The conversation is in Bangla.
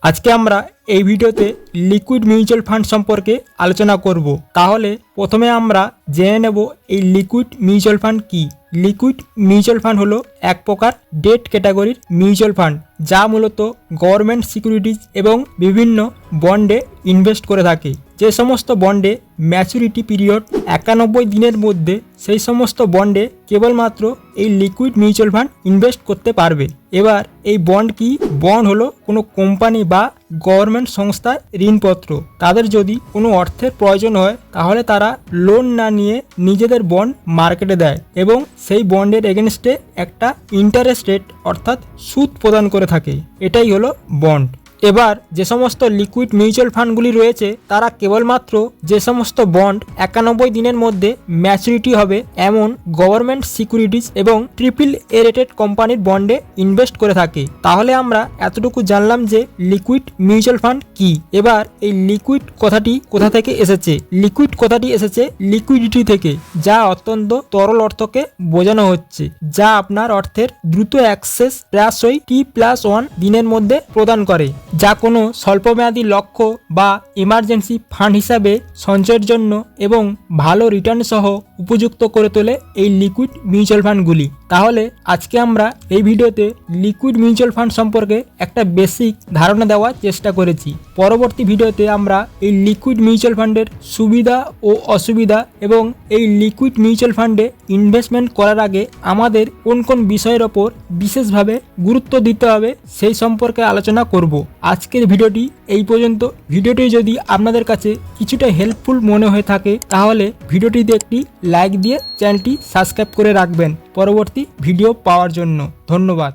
আজকে আমরা এই ভিডিওতে লিকুইড মিউচুয়াল ফান্ড সম্পর্কে আলোচনা করব। তাহলে প্রথমে আমরা জেনে নেব এই লিকুইড মিউচুয়াল ফান্ড কি। লিকুইড মিউচুয়াল ফান্ড হলো এক প্রকার ডেট ক্যাটাগরির মিউচুয়াল ফান্ড, যা মূলত গভর্নমেন্ট সিকিউরিটিজ এবং বিভিন্ন বন্ডে ইনভেস্ট করে থাকে। যে সমস্ত বন্ডে ম্যাচুরিটি পিরিয়ড 91 দিনের মধ্যে, সেই সমস্ত বন্ডে কেবলমাত্র এই লিকুইড মিউচুয়াল ফান্ড ইনভেস্ট করতে পারবে। এবার এই বন্ড কি? বন্ড হলো কোনো কোম্পানি বা গভর্নমেন্ট সংস্থার ঋণপত্র। তাদের যদি কোনো অর্থের প্রয়োজন হয় তাহলে তারা লোন না নিয়ে নিজেদের বন্ড মার্কেটে দেয় এবং সেই বন্ডের এগেনস্টে একটা ইন্টারেস্ট রেট অর্থাৎ সুদ প্রদান করে থাকে। এটাই হলো বন্ড। এবার যে সমস্ত লিকুইড মিউচুয়াল ফান্ডগুলি রয়েছে তারা কেবলমাত্র যে সমস্ত বন্ড 91 দিনের মধ্যে ম্যাচুরিটি হবে এমন গভর্নমেন্ট সিকিউরিটিজ এবং ট্রিপল এ রেটেড কোম্পানির বন্ডে ইনভেস্ট করে থাকে। তাহলে আমরা এতটুকু জানলাম যে লিকুইড মিউচুয়াল ফান্ড কি। এবার এই লিকুইড কথাটি কোথা থেকে এসেছে? লিকুইড কথাটি এসেছে লিকুইডিটি থেকে, যা অত্যন্ত তরল অর্থকে বোঝানো হচ্ছে, যা আপনার অর্থের দ্রুত অ্যাক্সেস প্রায়শই T+1 দিনের মধ্যে প্রদান করে, যা কোনো স্বল্পমেয়াদী লক্ষ্য বা ইমার্জেন্সি ফান্ড হিসাবে সঞ্চয়ের জন্য এবং ভালো রিটার্ন সহ উপযুক্ত করে তোলে এই লিকুইড মিউচুয়াল ফান্ডগুলি। তাহলে আজকে আমরা এই ভিডিওতে লিকুইড মিউচুয়াল ফান্ড সম্পর্কে একটা বেসিক ধারণা দেওয়ার চেষ্টা করেছি। পরবর্তী ভিডিওতে আমরা এই লিকুইড মিউচুয়াল ফান্ডের সুবিধা ও অসুবিধা এবং এই লিকুইড মিউচুয়াল ফান্ডে ইনভেস্টমেন্ট করার আগে আমাদের কোন কোন বিষয়ের ওপর বিশেষভাবে গুরুত্ব দিতে হবে সেই সম্পর্কে আলোচনা করব। আজকের ভিডিওটি এই পর্যন্ত। ভিডিওটি যদি আপনাদের কাছে কিছুটা হেল্পফুল মনে হয়ে থাকে তাহলে ভিডিওটিতে একটি লাইক দিয়ে চ্যানেলটি সাবস্ক্রাইব করে রাখবেন পরবর্তী ভিডিও পাওয়ার জন্য। ধন্যবাদ।